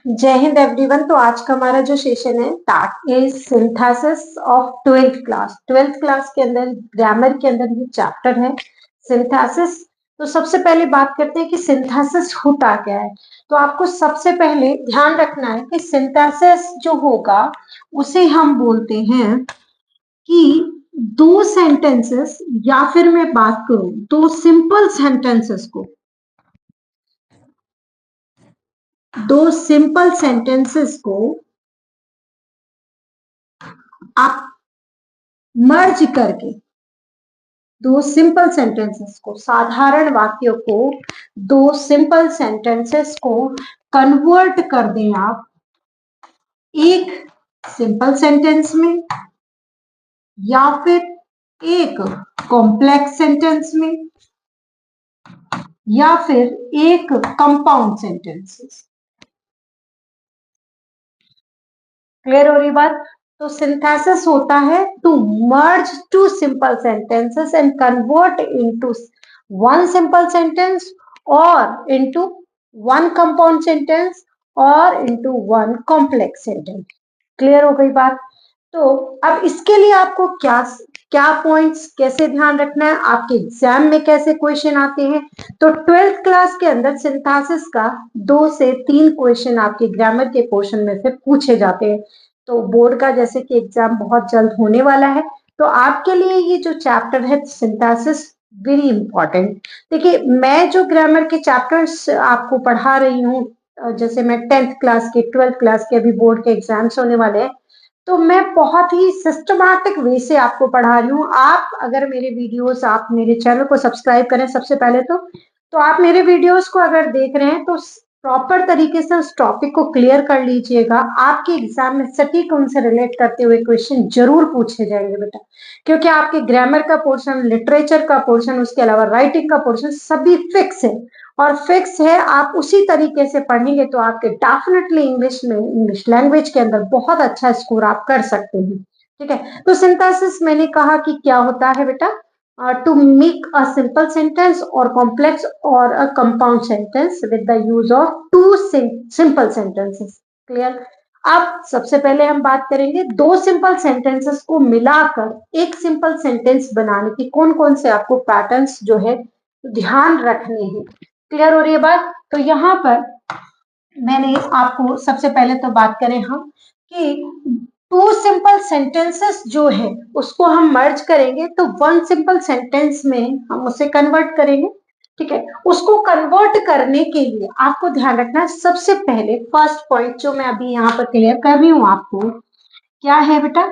जय हिंद एवरीवन। तो आज का हमारा जो सेशन है that is synthesis of twelfth class के अंदर ग्रामर के अंदर ये चैप्टर है सिंथेसिस। तो सबसे पहले बात करते हैं कि सिंथेसिस होता क्या है। तो आपको सबसे पहले ध्यान रखना है कि सिंथेसिस जो होगा उसे हम बोलते हैं कि दो सेंटेंसेस, या फिर मैं बात करूं दो सिंपल सेंटेंसेस को, दो सिंपल सेंटेंसेस को आप मर्ज करके, दो सिंपल सेंटेंसेस को, साधारण वाक्यों को, दो सिंपल सेंटेंसेस को कन्वर्ट कर दें आप एक सिंपल सेंटेंस में या फिर एक कॉम्प्लेक्स सेंटेंस में या फिर एक कंपाउंड सेंटेंसेस। क्लियर हो रही बात? तो सिंथेसिस होता है to merge two simple sentences and convert into one simple sentence और इनटू वन कंपाउंड सेंटेंस और into one complex sentence. Clear हो गई बात? तो अब इसके लिए आपको क्या क्या पॉइंट्स कैसे ध्यान रखना है, आपके एग्जाम में कैसे क्वेश्चन आते हैं। तो ट्वेल्थ क्लास के अंदर सिंथेसिस का 2 से 3 क्वेश्चन आपके ग्रामर के पोर्शन में से पूछे जाते हैं। तो बोर्ड का जैसे कि एग्जाम बहुत जल्द होने वाला है, तो आपके लिए ये जो चैप्टर है सिंथेसिस वेरी इंपॉर्टेंट। देखिए, मैं जो ग्रामर के चैप्टर्स आपको पढ़ा रही हूँ, जैसे मैं 10th क्लास के 12th क्लास के अभी बोर्ड के एग्जाम्स होने वाले हैं, तो मैं बहुत ही सिस्टमैटिक वे से आपको पढ़ा रही हूँ। आप अगर मेरे वीडियोस, आप मेरे चैनल को सब्सक्राइब करें सबसे पहले तो आप मेरे वीडियोस को अगर देख रहे हैं तो प्रॉपर तरीके से उस टॉपिक को क्लियर कर लीजिएगा। आपके एग्जाम में सटीक उनसे रिलेट करते हुए क्वेश्चन जरूर पूछे जाएंगे बेटा, क्योंकि आपके ग्रामर का पोर्शन, लिटरेचर का पोर्शन, उसके अलावा राइटिंग का पोर्शन सभी फिक्स है। और फिक्स है, आप उसी तरीके से पढ़ेंगे तो आपके डेफिनेटली इंग्लिश में, इंग्लिश लैंग्वेज के अंदर बहुत अच्छा स्कोर आप कर सकते हैं। ठीक है, तो सिंथेसिस मैंने कहा कि क्या होता है बेटा, to make a simple sentence और कॉम्प्लेक्स और a compound sentence with the use of two simple sentences. Clear? अब सबसे पहले हम बात करेंगे दो सिंपल सेंटेंसेस को मिलाकर एक सिंपल सेंटेंस बनाने की कौन कौन से आपको पैटर्न्स जो है ध्यान रखने हैं। क्लियर हो रही है बात? तो यहाँ पर मैंने आपको सबसे पहले तो बात करें हम कि टू सिंपल सेंटेंसेस जो है उसको हम मर्ज करेंगे तो वन सिंपल सेंटेंस में हम उसे कन्वर्ट करेंगे। ठीक है, उसको कन्वर्ट करने के लिए आपको ध्यान रखना है, सबसे पहले फर्स्ट पॉइंट जो मैं अभी यहाँ पर क्लियर कर रही हूँ आपको, क्या है बेटा,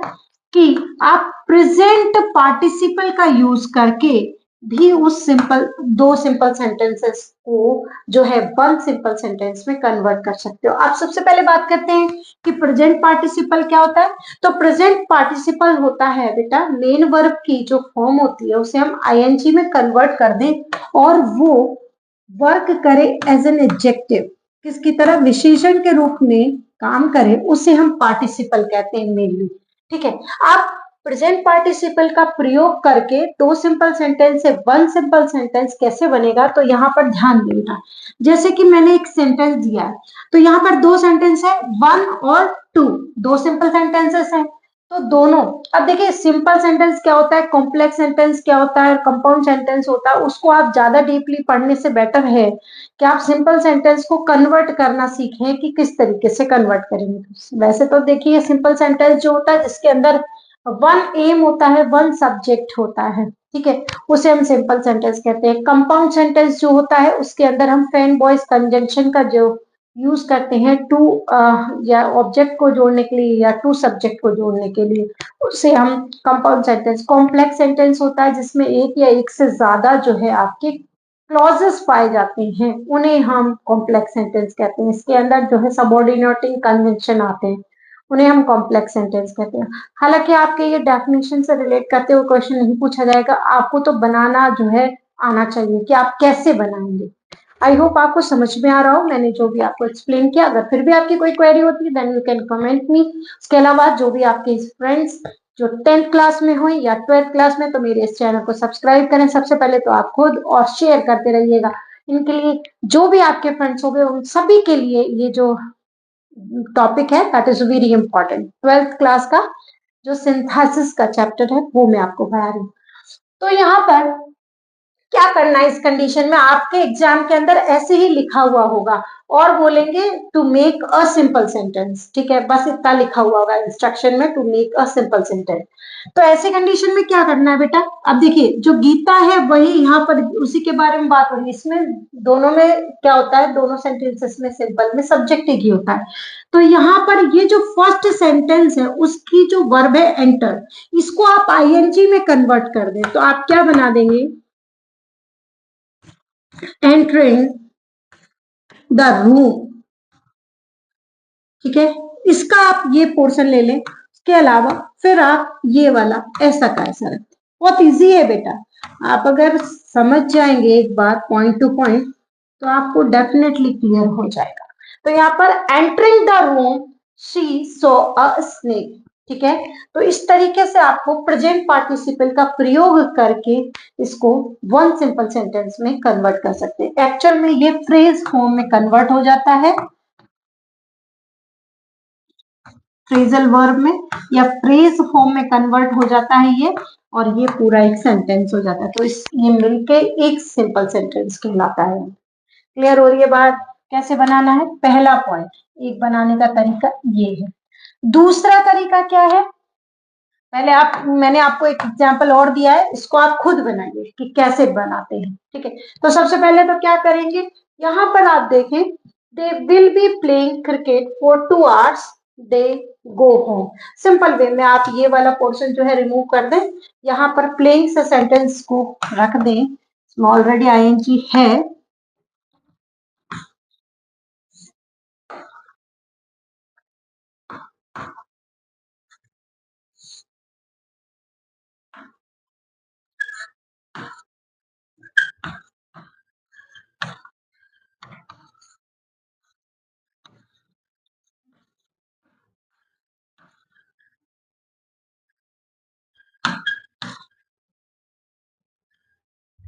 कि आप प्रेजेंट पार्टिसिपल का यूज करके भी उस दो सिंपल सेंटेंसेस को जो है वन सिंपल सेंटेंस में कन्वर्ट कर सकते हो। आप सबसे पहले बात करते हैं कि प्रेजेंट पार्टिसिपल क्या होता है। तो प्रेजेंट पार्टिसिपल होता है बेटा मेन वर्ब की जो फॉर्म होती है उसे हम आईएनजी में कन्वर्ट कर दें और वो वर्क करे एज एन एडजेक्टिव, किसकी तरह, विशेषण के रूप में काम करे, उसे हम पार्टिसिपल कहते हैं मेनली। ठीक है, आप प्रेजेंट पार्टिसिपल का प्रयोग करके दो सिंपल सेंटेंस से वन सिंपल सेंटेंस कैसे बनेगा, तो यहाँ पर ध्यान देना। जैसे कि मैंने एक सेंटेंस दिया है, तो यहाँ पर दो सेंटेंस है, वन और टू, दो सिंपल सेंटेंसेस हैं। तो दोनों, अब देखिए सिंपल सेंटेंस क्या होता है, कॉम्प्लेक्स सेंटेंस क्या होता है, कंपाउंड सेंटेंस होता है, उसको आप ज्यादा डीपली पढ़ने से बेटर है कि आप सिंपल सेंटेंस को कन्वर्ट करना सीखें कि किस तरीके से कन्वर्ट करेंगे। वैसे तो देखिए सिंपल सेंटेंस जो होता है जिसके अंदर वन एम होता है, वन सब्जेक्ट होता है, ठीक है, उसे हम सिंपल सेंटेंस कहते हैं। कंपाउंड सेंटेंस जो होता है उसके अंदर हम फ्रेंड बॉयज कंजंक्शन का जो यूज करते हैं टू या ऑब्जेक्ट को जोड़ने के लिए या टू सब्जेक्ट को जोड़ने के लिए, उसे हम कंपाउंड सेंटेंस। कॉम्प्लेक्स सेंटेंस होता है जिसमें एक या एक से ज्यादा जो है आपके क्लॉजेस पाए जाते हैं, उन्हें हम कॉम्प्लेक्स सेंटेंस कहते हैं। इसके अंदर जो है सबऑर्डिनेटिंग कन्वेंशन आते हैं, उन्हें हम कॉम्प्लेक्स सेंटेंस कहते हैं। हालांकि आपके ये डेफिनेशन से रिलेट करते हुए क्वेश्चन नहीं पूछा जाएगा, आपको तो बनाना जो है आना चाहिए कि आप कैसे बनाएंगे। आई होप आपको समझ में आ रहा हो मैंने जो भी आपको एक्सप्लेन किया। अगर फिर भी आपकी कोई क्वेरी होती है then you can comment me. उसके अलावा जो भी आपके फ्रेंड्स जो 10th क्लास में हो या 12th क्लास में, तो मेरे इस चैनल को सब्सक्राइब करें सबसे पहले तो आप खुद, और शेयर करते रहिएगा। इनके लिए जो भी आपके फ्रेंड्स हो गए उन सभी के लिए ये जो टॉपिक है, that is very important. 12th class का जो सिंथेसिस का चैप्टर है वो मैं आपको पढ़ा रही हूँ। तो यहाँ पर क्या करना है, इस कंडीशन में आपके एग्जाम के अंदर ऐसे ही लिखा हुआ होगा और बोलेंगे to make a simple sentence, ठीक है, बस इतना लिखा हुआ होगा इंस्ट्रक्शन में, to make a simple sentence. तो ऐसे कंडीशन में क्या करना है बेटा, अब देखिए जो गीता है वही यहाँ पर उसी के बारे में बात हो रही है। इसमें दोनों में क्या होता है, दोनों सेंटेंसेस में सिंपल में सब्जेक्ट एक ही होता है। तो यहाँ पर ये जो फर्स्ट सेंटेंस है उसकी जो वर्ब है एंटर, इसको आप आईएनजी में कन्वर्ट कर दें तो आप क्या बना देंगे, entering the room, ठीक है। इसका आप ये पोर्शन ले लें, इसके अलावा फिर आप ये वाला ऐसा का ऐसा रखें। बहुत इजी है बेटा, आप अगर समझ जाएंगे एक बार पॉइंट टू पॉइंट तो आपको डेफिनेटली क्लियर हो जाएगा। तो यहाँ पर entering the room she saw a snake, ठीक है। तो इस तरीके से आपको प्रेजेंट पार्टिसिपल का प्रयोग करके इसको वन सिंपल सेंटेंस में कन्वर्ट कर सकते हैं। एक्चुअल में ये फ्रेज फॉर्म में कन्वर्ट हो जाता है, फ्रेजल वर्ब में या फ्रेज फॉर्म में कन्वर्ट हो जाता है ये, और ये पूरा एक सेंटेंस हो जाता है। तो इस ये मिलके एक सिंपल सेंटेंस कहलाता है। क्लियर हो रही है बात, कैसे बनाना है। पहला पॉइंट, एक बनाने का तरीका ये है। दूसरा तरीका क्या है, पहले आप, मैंने आपको एक एग्जांपल और दिया है, इसको आप खुद बनाइए कि कैसे बनाते हैं, ठीक है। तो सबसे पहले तो क्या करेंगे, यहाँ पर आप देखें, they will be playing cricket for 2 hours, they go home. Simple way में आप ये वाला पोर्शन जो है रिमूव कर दें, यहाँ पर प्लेइंग से सेंटेंस को रख दें, इसमें ऑलरेडी आईएनजी है।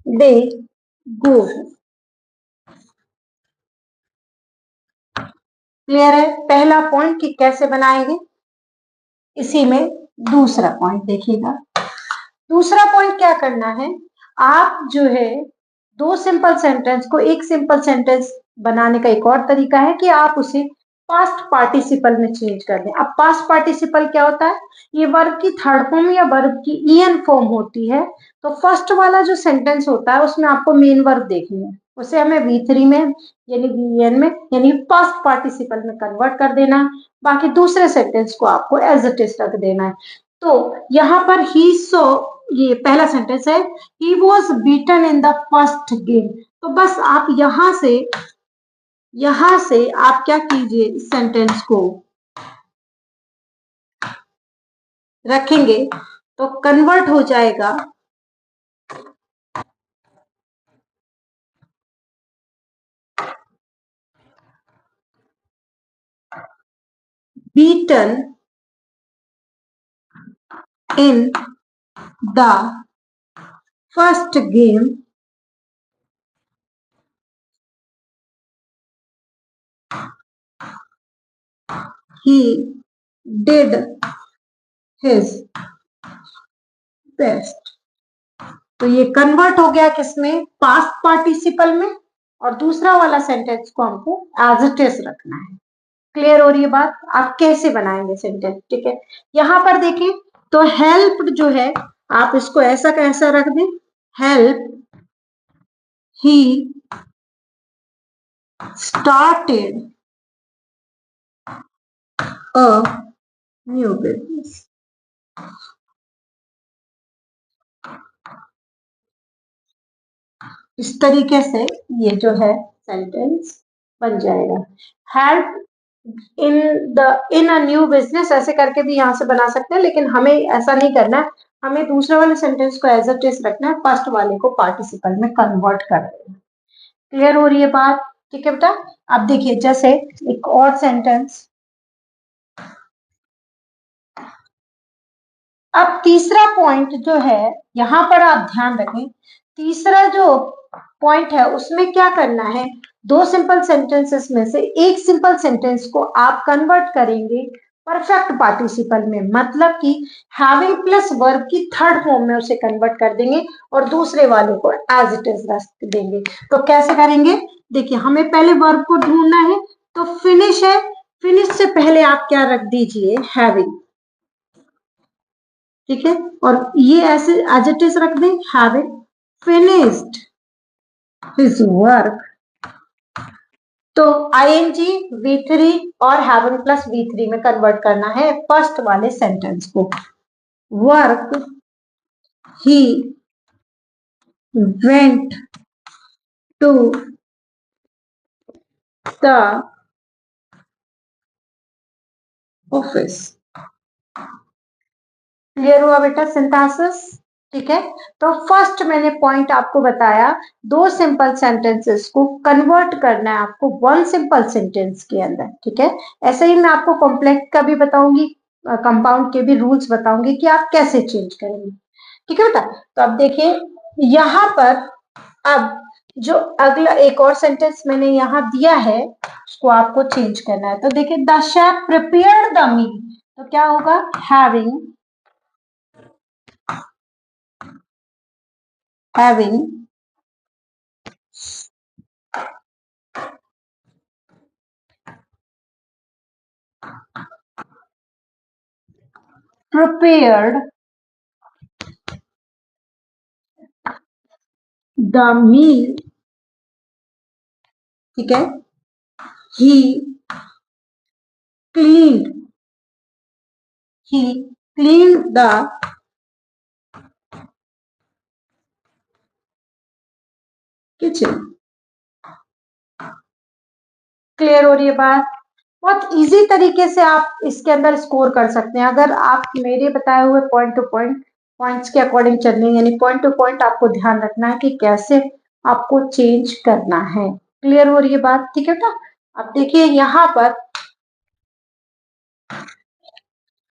दे गो, क्लियर है पहला पॉइंट कि कैसे बनाएंगे। इसी में दूसरा पॉइंट देखिएगा, दूसरा पॉइंट क्या करना है, आप जो है दो सिंपल सेंटेंस को एक सिंपल सेंटेंस बनाने का एक और तरीका है कि आप उसे पास्ट पार्टिसिपल में चेंज कर दें। अब पास्ट पार्टिसिपल क्या होता है, ये वर्ब की थर्ड फॉर्म या वर्ब की ईएन फॉर्म होती है। तो फर्स्ट वाला जो सेंटेंस होता है उसमें आपको मेन वर्ब देखनी है, उसे हमें V3 में यानी वीएन में यानी पास्ट पार्टिसिपल में कन्वर्ट कर देना, बाकी दूसरे सेंटेंस को आपको एज इट इज रख देना है। तो यहाँ पर ही सो, ये पहला सेंटेंस है, he was beaten in the first game. तो बस आप यहां से आप क्या कीजिए, इस सेंटेंस को रखेंगे तो कन्वर्ट हो जाएगा beaten in the first game, he did his best. तो ये कन्वर्ट हो गया किसमें, पास्ट पार्टिसिपल में, और दूसरा वाला सेंटेंस को हमको एज इट इज रखना है। क्लियर हो रही है बात, आप कैसे बनाएंगे सेंटेंस, ठीक है। यहाँ पर देखिए, तो हेल्प जो है आप इसको ऐसा कैसा रख दें, help he started a new business. इस तरीके से ये जो है सेंटेंस बन जाएगा। Help in the in a new business, ऐसे करके भी यहाँ से बना सकते हैं, लेकिन हमें ऐसा नहीं करना है, हमें दूसरे वाले सेंटेंस को एज इट इज रखना है, फर्स्ट वाले को पार्टिसिपल में कन्वर्ट कर देना। क्लियर हो रही है बात, ठीक है बेटा। अब देखिए जैसे एक और सेंटेंस, अब तीसरा पॉइंट जो है यहाँ पर आप ध्यान रखें, तीसरा जो पॉइंट है उसमें क्या करना है, दो सिंपल सेंटेंसेस में से एक सिंपल सेंटेंस को आप कन्वर्ट करेंगे परफेक्ट पार्टिसिपल में, मतलब कि हैविंग प्लस वर्ब की थर्ड फॉर्म में उसे कन्वर्ट कर देंगे और दूसरे वाले को एज इट इज रख देंगे। तो कैसे करेंगे, देखिए हमें पहले वर्ब को ढूंढना है, तो फिनिश है, फिनिश से पहले आप क्या रख दीजिए, हैविंग, ठीक है, और ये ऐसे एज इट इज रख दें, हैविंग फिनिश्ड हिज वर्क। तो ing V3 और हैवन प्लस V3 में कन्वर्ट करना है फर्स्ट वाले सेंटेंस को। Work he went to the office. Clear हुआ बेटा सिंथेसिस, ठीक है। तो फर्स्ट मैंने पॉइंट आपको बताया, दो सिंपल सेंटेंसेस को कन्वर्ट करना है आपको वन सिंपल सेंटेंस के अंदर, ठीक है। ऐसे ही मैं आपको कॉम्प्लेक्स का भी बताऊंगी, कंपाउंड के भी रूल्स बताऊंगी कि आप कैसे चेंज करेंगे, ठीक है बेटा। तो अब देखिए यहाँ पर, अब जो अगला एक और सेंटेंस मैंने यहाँ दिया है उसको आपको चेंज करना है। तो देखिए the chef prepared the meal, तो क्या होगा, हैविंग prepared the meal, ठीक है, he cleaned he cleaned the kitchen। Clear हो रही है बात, बहुत इजी तरीके से आप इसके अंदर स्कोर कर सकते हैं अगर आप मेरे बताए हुए पॉइंट टू पॉइंट पॉइंट्स के अकॉर्डिंग चलने, यानी पॉइंट टू पॉइंट आपको ध्यान रखना है कि कैसे आपको चेंज करना है। क्लियर हो रही है बात, ठीक है ना। अब देखिए यहाँ पर